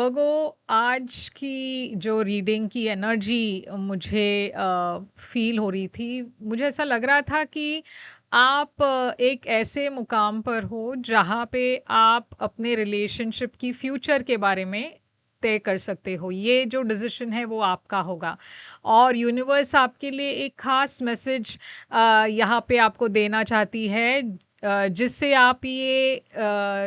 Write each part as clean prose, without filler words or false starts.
वर्गो, आज की जो रीडिंग की एनर्जी मुझे फील हो रही थी, मुझे ऐसा लग रहा था कि आप एक ऐसे मुकाम पर हो जहाँ पे आप अपने रिलेशनशिप की फ्यूचर के बारे में तय कर सकते हो। ये जो डिसीजन है वो आपका होगा और यूनिवर्स आपके लिए एक खास मैसेज यहाँ पे आपको देना चाहती है, जिससे आप ये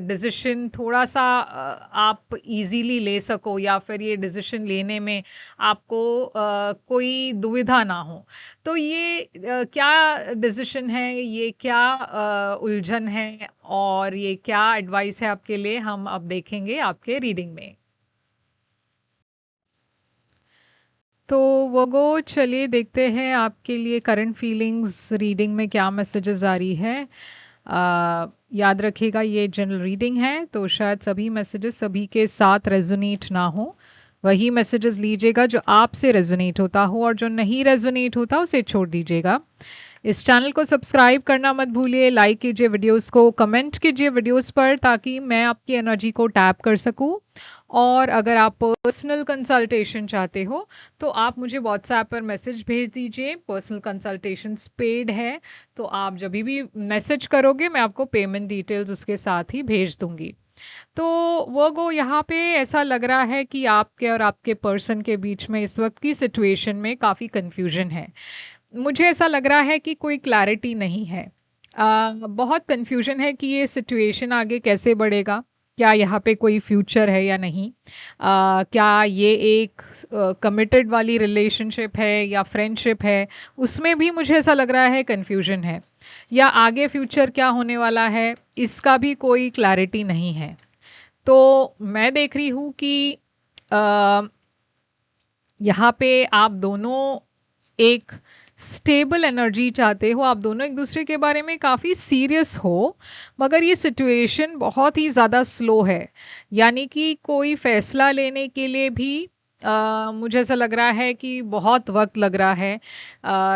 डिसीजन थोड़ा-सा आप इज़ीली ले सको या फिर ये डिसीजन लेने में आपको कोई दुविधा ना हो। तो ये क्या डिसीजन है, ये क्या उलझन है और ये क्या एडवाइस है आपके लिए, हम अब देखेंगे आपके रीडिंग में। तो वर्गो, चलिए देखते हैं आपके लिए करंट फीलिंग्स रीडिंग में क्या मैसेजेस आ रही है। याद रखिएगा ये जनरल रीडिंग है, तो शायद सभी मैसेजेस सभी के साथ रेजोनेट ना हो। वही मैसेजेस लीजिएगा जो आपसे रेजोनेट होता हो और जो नहीं रेजोनेट होता उसे छोड़ दीजिएगा। इस चैनल को सब्सक्राइब करना मत भूलिए, लाइक कीजिए वीडियोस को, कमेंट कीजिए वीडियोस पर ताकि मैं आपकी एनर्जी को टैप कर सकूं। और अगर आप पर्सनल कंसल्टेशन चाहते हो तो आप मुझे व्हाट्सएप पर मैसेज भेज दीजिए। पर्सनल कंसल्टेशंस पेड है, तो आप जब भी मैसेज करोगे मैं आपको पेमेंट डिटेल्स उसके साथ ही भेज दूंगी। तो वो यहाँ पे ऐसा लग रहा है कि आपके और आपके पर्सन के बीच में इस वक्त की सिचुएशन में काफ़ी कंफ्यूजन है। मुझे ऐसा लग रहा है कि कोई क्लैरिटी नहीं है। बहुत कंफ्यूजन है कि ये सिचुएशन आगे कैसे बढ़ेगा, क्या यहाँ पे कोई फ्यूचर है या नहीं। क्या ये एक कमिटेड वाली रिलेशनशिप है या फ्रेंडशिप है, उसमें भी मुझे ऐसा लग रहा है कंफ्यूजन है। या आगे फ्यूचर क्या होने वाला है, इसका भी कोई क्लैरिटी नहीं है। तो मैं देख रही हूँ कि अ, यहाँ पे आप दोनों एक स्टेबल एनर्जी चाहते हो, आप दोनों एक दूसरे के बारे में काफ़ी सीरियस हो, मगर ये सिचुएशन बहुत ही ज़्यादा स्लो है। यानी कि कोई फैसला लेने के लिए भी मुझे ऐसा लग रहा है कि बहुत वक्त लग रहा है।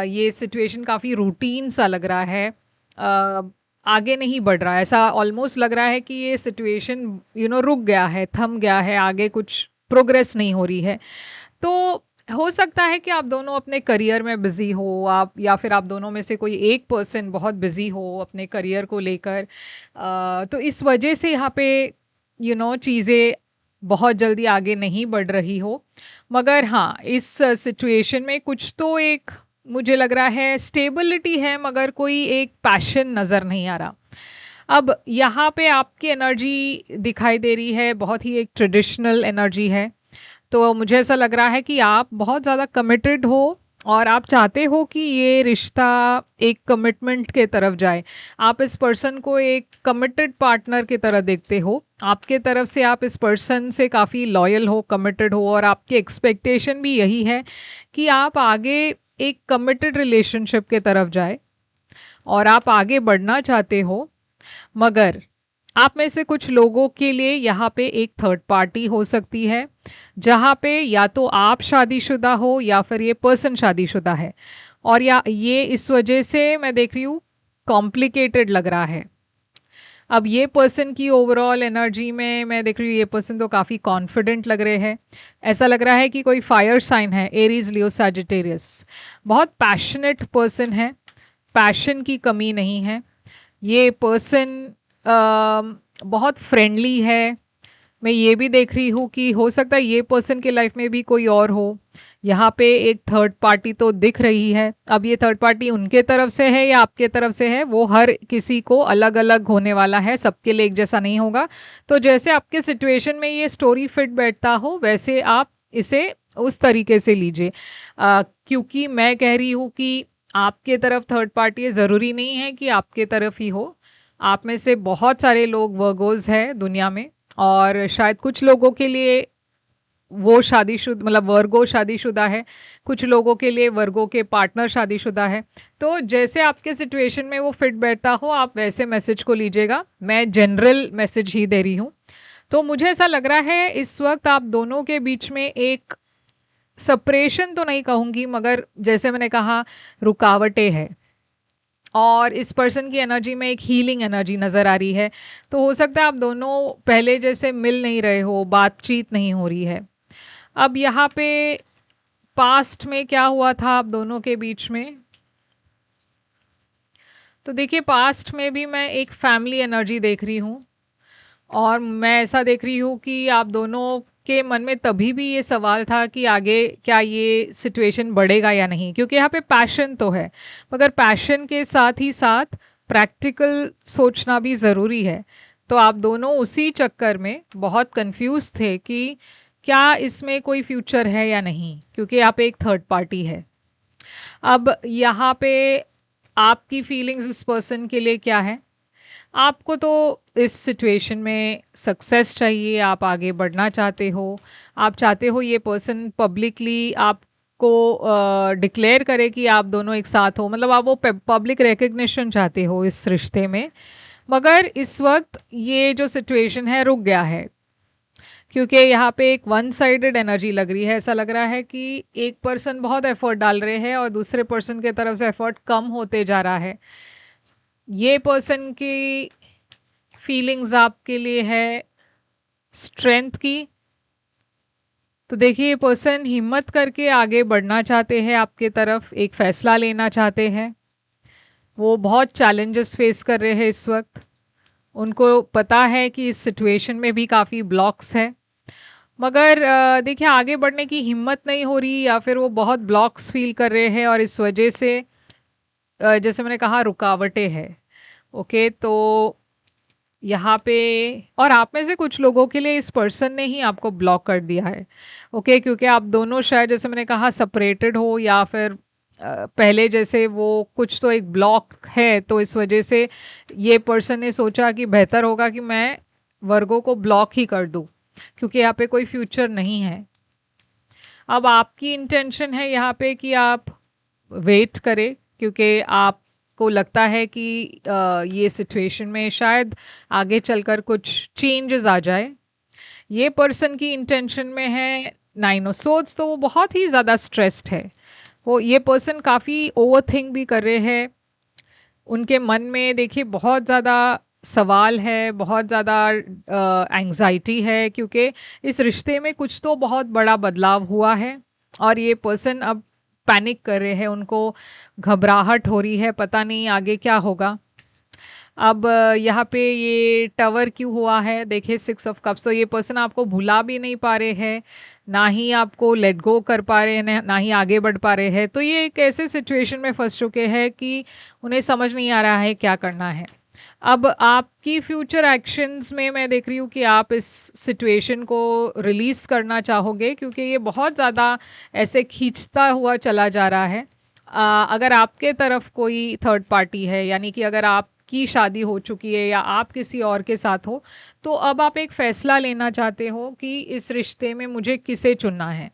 ये सिचुएशन काफ़ी रूटीन सा लग रहा है। आगे नहीं बढ़ रहा है, ऐसा ऑलमोस्ट लग रहा है कि ये सिचुएशन रुक गया है, थम गया है, आगे कुछ प्रोग्रेस नहीं हो रही है। तो हो सकता है कि आप दोनों अपने करियर में बिजी हो, आप या फिर आप दोनों में से कोई एक पर्सन बहुत बिजी हो अपने करियर को लेकर। तो इस वजह से यहाँ पे चीज़ें बहुत जल्दी आगे नहीं बढ़ रही हो। मगर हाँ, इस सिचुएशन में कुछ तो एक मुझे लग रहा है स्टेबिलिटी है, मगर कोई एक पैशन नज़र नहीं आ रहा। अब यहाँ पे आपकी एनर्जी दिखाई दे रही है, बहुत ही एक ट्रेडिशनल एनर्जी है। तो मुझे ऐसा लग रहा है कि आप बहुत ज़्यादा कमिटेड हो और आप चाहते हो कि ये रिश्ता एक कमिटमेंट के तरफ जाए। आप इस पर्सन को एक कमिटेड पार्टनर की तरह देखते हो। आपके तरफ से आप इस पर्सन से काफ़ी लॉयल हो, कमिटेड हो और आपकी एक्सपेक्टेशन भी यही है कि आप आगे एक कमिटेड रिलेशनशिप के तरफ जाए और आप आगे बढ़ना चाहते हो। मगर आप में से कुछ लोगों के लिए यहाँ पे एक थर्ड पार्टी हो सकती है, जहाँ पे या तो आप शादीशुदा हो या फिर ये पर्सन शादीशुदा है। और या ये इस वजह से मैं देख रही हूँ कॉम्प्लिकेटेड लग रहा है। अब ये पर्सन की ओवरऑल एनर्जी में मैं देख रही हूँ ये पर्सन तो काफ़ी कॉन्फिडेंट लग रहे हैं। ऐसा लग रहा है कि कोई फायर साइन है, एरीज लियो सैजिटेरियस। बहुत पैशनेट पर्सन है, पैशन की कमी नहीं है। ये पर्सन बहुत फ्रेंडली है। मैं ये भी देख रही हूँ कि हो सकता है ये पर्सन के लाइफ में भी कोई और हो। यहाँ पे एक थर्ड पार्टी तो दिख रही है। अब ये थर्ड पार्टी उनके तरफ से है या आपके तरफ से है, वो हर किसी को अलग अलग होने वाला है, सबके लिए एक जैसा नहीं होगा। तो जैसे आपके सिचुएशन में ये स्टोरी फिट बैठता हो वैसे आप इसे उस तरीके से लीजिए। क्योंकि मैं कह रही हूँ कि आपके तरफ थर्ड पार्टी है, ज़रूरी नहीं है कि आपके तरफ ही हो। आप में से बहुत सारे लोग वर्गोज हैं दुनिया में और शायद कुछ लोगों के लिए वो शादीशुदा मतलब वर्गो शादीशुदा है, कुछ लोगों के लिए वर्गो के पार्टनर शादीशुदा है। तो जैसे आपके सिचुएशन में वो फिट बैठता हो आप वैसे मैसेज को लीजिएगा। मैं जनरल मैसेज ही दे रही हूँ। तो मुझे ऐसा लग रहा है इस वक्त आप दोनों के बीच में एक सेपरेशन तो नहीं कहूँगी, मगर जैसे मैंने कहा रुकावटें हैं। और इस पर्सन की एनर्जी में एक हीलिंग एनर्जी नज़र आ रही है। तो हो सकता है आप दोनों पहले जैसे मिल नहीं रहे हो, बातचीत नहीं हो रही है। अब यहाँ पे पास्ट में क्या हुआ था आप दोनों के बीच में, तो देखिए पास्ट में भी मैं एक फैमिली एनर्जी देख रही हूँ, और मैं ऐसा देख रही हूँ कि आप दोनों के मन में तभी भी ये सवाल था कि आगे क्या ये सिचुएशन बढ़ेगा या नहीं, क्योंकि यहाँ पे पैशन तो है, मगर पैशन के साथ ही साथ प्रैक्टिकल सोचना भी ज़रूरी है। तो आप दोनों उसी चक्कर में बहुत कंफ्यूज थे कि क्या इसमें कोई फ्यूचर है या नहीं, क्योंकि आप एक थर्ड पार्टी है। अब यहाँ पे आपकी फीलिंग्स इस पर्सन के लिए क्या है? आपको तो इस सिचुएशन में सक्सेस चाहिए, आप आगे बढ़ना चाहते हो, आप चाहते हो ये पर्सन पब्लिकली आपको डिक्लेयर करे कि आप दोनों एक साथ हो, मतलब आप वो पब्लिक रिकग्निशन चाहते हो इस रिश्ते में। मगर इस वक्त ये जो सिचुएशन है रुक गया है, क्योंकि यहाँ पे एक वन साइडेड एनर्जी लग रही है। ऐसा लग रहा है कि एक पर्सन बहुत एफर्ट डाल रहे हैं और दूसरे पर्सन के तरफ से एफर्ट कम होते जा रहा है। ये पर्सन की फीलिंग्स आपके लिए है स्ट्रेंथ की। तो देखिए ये पर्सन हिम्मत करके आगे बढ़ना चाहते हैं आपके तरफ, एक फैसला लेना चाहते हैं। वो बहुत चैलेंजेस फेस कर रहे हैं इस वक्त, उनको पता है कि इस सिचुएशन में भी काफ़ी ब्लॉक्स है, मगर देखिए आगे बढ़ने की हिम्मत नहीं हो रही, या फिर वो बहुत ब्लॉक्स फील कर रहे हैं और इस वजह से जैसे मैंने कहा रुकावटें हैं। ओके, तो यहाँ पे और आप में से कुछ लोगों के लिए इस पर्सन ने ही आपको ब्लॉक कर दिया है। ओके, क्योंकि आप दोनों शायद जैसे मैंने कहा सेपरेटेड हो, या फिर पहले जैसे वो कुछ तो एक ब्लॉक है, तो इस वजह से ये पर्सन ने सोचा कि बेहतर होगा कि मैं वर्गों को ब्लॉक ही कर दूं, क्योंकि यहाँ पे कोई फ्यूचर नहीं है। अब आपकी इंटेंशन है यहाँ पे कि आप वेट करें, क्योंकि आपको लगता है कि ये सिचुएशन में शायद आगे चलकर कुछ चेंजेस आ जाए। ये पर्सन की इंटेंशन में है नाइन ऑफ सोर्ड्स, तो वो बहुत ही ज़्यादा स्ट्रेस्ड है। वो ये पर्सन काफ़ी ओवरथिंक भी कर रहे हैं, उनके मन में देखिए बहुत ज़्यादा सवाल है, बहुत ज़्यादा एंग्जाइटी है, क्योंकि इस रिश्ते में कुछ तो बहुत बड़ा बदलाव हुआ है और ये पर्सन अब पैनिक कर रहे हैं, उनको घबराहट हो रही है, पता नहीं आगे क्या होगा। अब यहाँ पे ये टवर क्यों हुआ है, देखिए सिक्स ऑफ कप्स, तो ये पर्सन आपको भुला भी नहीं पा रहे हैं, ना ही आपको लेट गो कर पा रहे हैं, ना ही आगे बढ़ पा रहे हैं। तो ये एक ऐसे सिचुएशन में फंस चुके हैं कि उन्हें समझ नहीं आ रहा है क्या करना है। अब आपकी फ्यूचर एक्शंस में मैं देख रही हूँ कि आप इस सिचुएशन को रिलीज़ करना चाहोगे, क्योंकि ये बहुत ज़्यादा ऐसे खींचता हुआ चला जा रहा है। अगर आपके तरफ कोई थर्ड पार्टी है, यानी कि अगर आपकी शादी हो चुकी है या आप किसी और के साथ हो, तो अब आप एक फ़ैसला लेना चाहते हो कि इस रिश्ते में मुझे किसे चुनना है,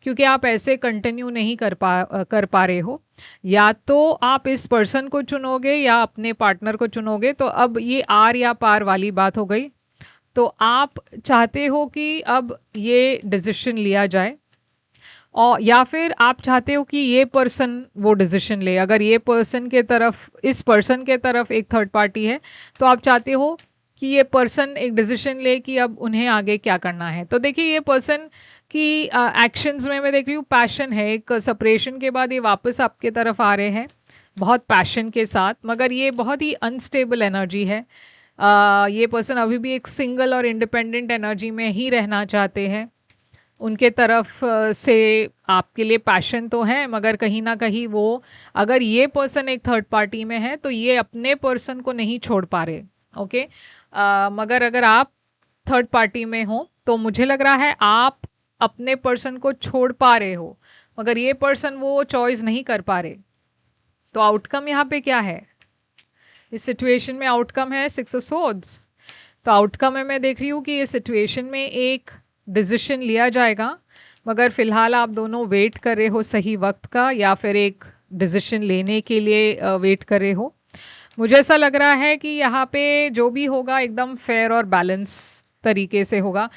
क्योंकि आप ऐसे कंटिन्यू नहीं कर पा रहे हो। या तो आप इस पर्सन को चुनोगे या अपने पार्टनर को चुनोगे, तो अब ये आर या पार वाली बात हो गई। तो आप चाहते हो कि अब ये डिसीजन लिया जाए, और या फिर आप चाहते हो कि ये पर्सन वो डिसीजन ले। अगर ये पर्सन के तरफ, इस पर्सन के तरफ एक थर्ड पार्टी है, तो आप चाहते हो कि ये पर्सन एक डिसीजन ले कि अब उन्हें आगे क्या करना है। तो देखिए ये पर्सन की एक्शंस में मैं देख रही हूँ पैशन है, एक सेपरेशन के बाद ये वापस आपके तरफ आ रहे हैं बहुत पैशन के साथ, मगर ये बहुत ही अनस्टेबल एनर्जी है। ये पर्सन अभी भी एक सिंगल और इंडिपेंडेंट एनर्जी में ही रहना चाहते हैं। उनके तरफ से आपके लिए पैशन तो है, मगर कहीं ना कहीं वो, अगर ये पर्सन एक थर्ड पार्टी में है तो ये अपने पर्सन को नहीं छोड़ पा रहे। ओके, मगर अगर आप थर्ड पार्टी में हो तो मुझे लग रहा है आप अपने पर्सन को छोड़ पा रहे हो, मगर ये पर्सन वो चॉइस नहीं कर पा रहे। तो आउटकम यहाँ पे क्या है इस सिचुएशन में? आउटकम है सिक्स ऑफ सोर्ड्स। तो आउटकम है, मैं देख रही हूँ कि ये सिचुएशन में एक डिसीजन लिया जाएगा, मगर फिलहाल आप दोनों वेट कर रहे हो सही वक्त का, या फिर एक डिसीजन लेने के लिए वेट कर रहे हो। मुझे ऐसा लग रहा है कि यहाँ पे जो भी होगा एकदम फेयर और बैलेंस तरीके से होगा।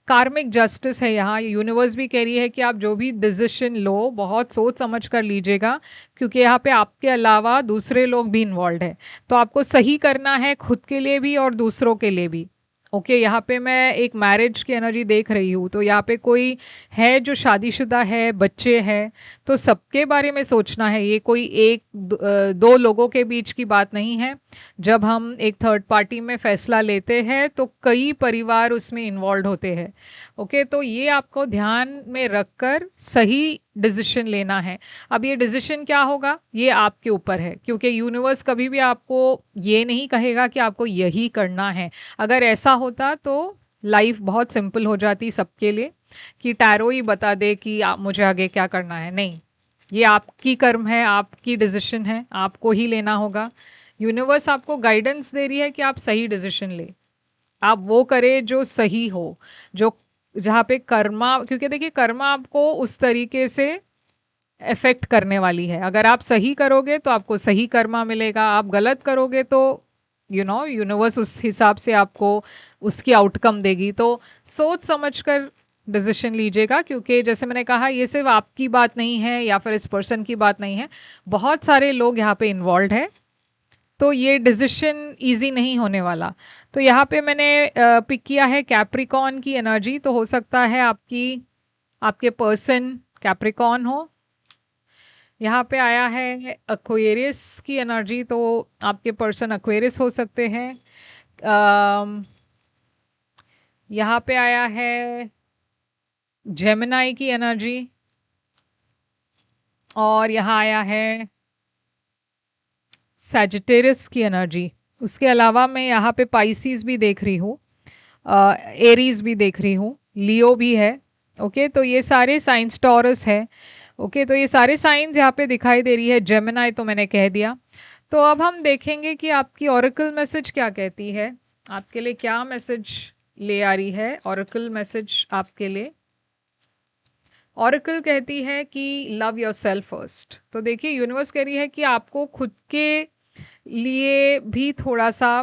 कार्मिक जस्टिस है यहाँ। यूनिवर्स भी कह रही है कि आप जो भी डिसीजन लो बहुत सोच समझ कर लीजिएगा, क्योंकि यहाँ पे आपके अलावा दूसरे लोग भी इन्वॉल्व है, तो आपको सही करना है खुद के लिए भी और दूसरों के लिए भी। ओके यहाँ पे मैं एक मैरिज की एनर्जी देख रही हूँ, तो यहाँ पे कोई है जो शादीशुदा है, बच्चे हैं, तो सबके बारे में सोचना है। ये कोई एक दो लोगों के बीच की बात नहीं है। जब हम एक थर्ड पार्टी में फैसला लेते हैं तो कई परिवार उसमें इन्वॉल्व होते हैं। ओके तो ये आपको ध्यान में रखकर सही डिसीजन लेना है। अब ये डिसीजन क्या होगा ये आपके ऊपर है, क्योंकि यूनिवर्स कभी भी आपको ये नहीं कहेगा कि आपको यही करना है। अगर ऐसा होता तो लाइफ बहुत सिंपल हो जाती सबके लिए, कि टैरो ही बता दे कि आप मुझे आगे क्या करना है। नहीं, ये आपकी कर्म है, आपकी डिसीजन है, आपको ही लेना होगा। यूनिवर्स आपको गाइडेंस दे रही है कि आप सही डिसीजन ले, आप वो करें जो सही हो, जो जहाँ पे कर्मा, क्योंकि देखिए कर्मा आपको उस तरीके से इफेक्ट करने वाली है। अगर आप सही करोगे तो आपको सही कर्मा मिलेगा, आप गलत करोगे तो यूनिवर्स उस हिसाब से आपको उसकी आउटकम देगी। तो सोच समझ कर डिसीजन लीजिएगा, क्योंकि जैसे मैंने कहा ये सिर्फ आपकी बात नहीं है या फिर इस पर्सन की बात नहीं है, बहुत सारे लोग यहाँ पे इन्वॉल्व है, तो ये डिसीजन इजी नहीं होने वाला। तो यहाँ पे मैंने पिक किया है कैप्रिकॉन की एनर्जी, तो हो सकता है आपके पर्सन कैप्रिकॉन हो। यहाँ पे आया है एक्वेरियस की एनर्जी, तो आपके पर्सन एक्वेरियस हो सकते हैं। यहाँ पे आया है जेमिनाई की एनर्जी, और यहाँ आया है सैजिटेरियस की एनर्जी। उसके अलावा मैं यहाँ पे पाइसिस भी देख रही हूँ, एरीज भी देख रही हूँ, लियो भी है। ओके तो ये सारे साइंस, टॉरस है। ओके तो ये सारे साइंस यहाँ पे दिखाई दे रही है। जेमिनाई तो मैंने कह दिया। तो अब हम देखेंगे कि आपकी ऑरेकल मैसेज क्या कहती है, आपके लिए क्या मैसेज ले आ रही है ऑरेकल मैसेज आपके लिए। ऑरेकल कहती है कि लव योर सेल्फ फर्स्ट। तो देखिए यूनिवर्स कह रही है कि आपको खुद के लिए भी थोड़ा सा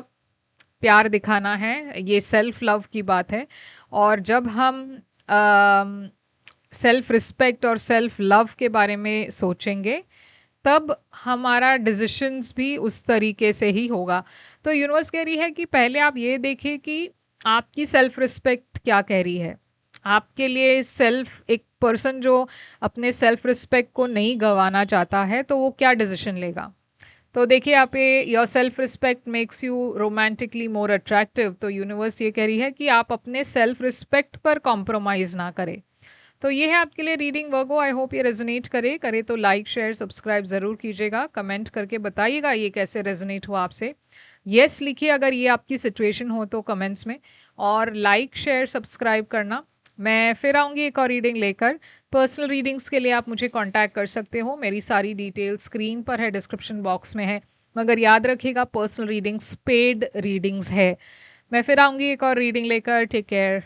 प्यार दिखाना है, ये सेल्फ लव की बात है। और जब हम सेल्फ रिस्पेक्ट और सेल्फ लव के बारे में सोचेंगे तब हमारा डिसीशंस भी उस तरीके से ही होगा। तो यूनिवर्स कह रही है कि पहले आप ये देखें कि आपकी सेल्फ रिस्पेक्ट क्या कह रही है आपके लिए। सेल्फ, एक पर्सन जो अपने सेल्फ रिस्पेक्ट को नहीं गंवाना चाहता है तो वो क्या डिसीजन लेगा। तो देखिए यहाँ पे your self respect makes you romantically more attractive. तो यूनिवर्स ये कह रही है कि आप अपने सेल्फ रिस्पेक्ट पर कॉम्प्रोमाइज ना करें। तो ये है आपके लिए रीडिंग वर्गो। आई होप ये रेजोनेट करे तो लाइक शेयर सब्सक्राइब ज़रूर कीजिएगा, कमेंट करके बताइएगा ये कैसे रेजोनेट हुआ आपसे। यस लिखिए अगर ये आपकी सिचुएशन हो तो कमेंट्स में, और लाइक शेयर सब्सक्राइब करना। मैं फिर आऊँगी एक और रीडिंग लेकर। पर्सनल रीडिंग्स के लिए आप मुझे कांटेक्ट कर सकते हो, मेरी सारी डिटेल स्क्रीन पर है, डिस्क्रिप्शन बॉक्स में है। मगर याद रखिएगा पर्सनल रीडिंग्स पेड रीडिंग्स है। मैं फिर आऊँगी एक और रीडिंग लेकर। Take care.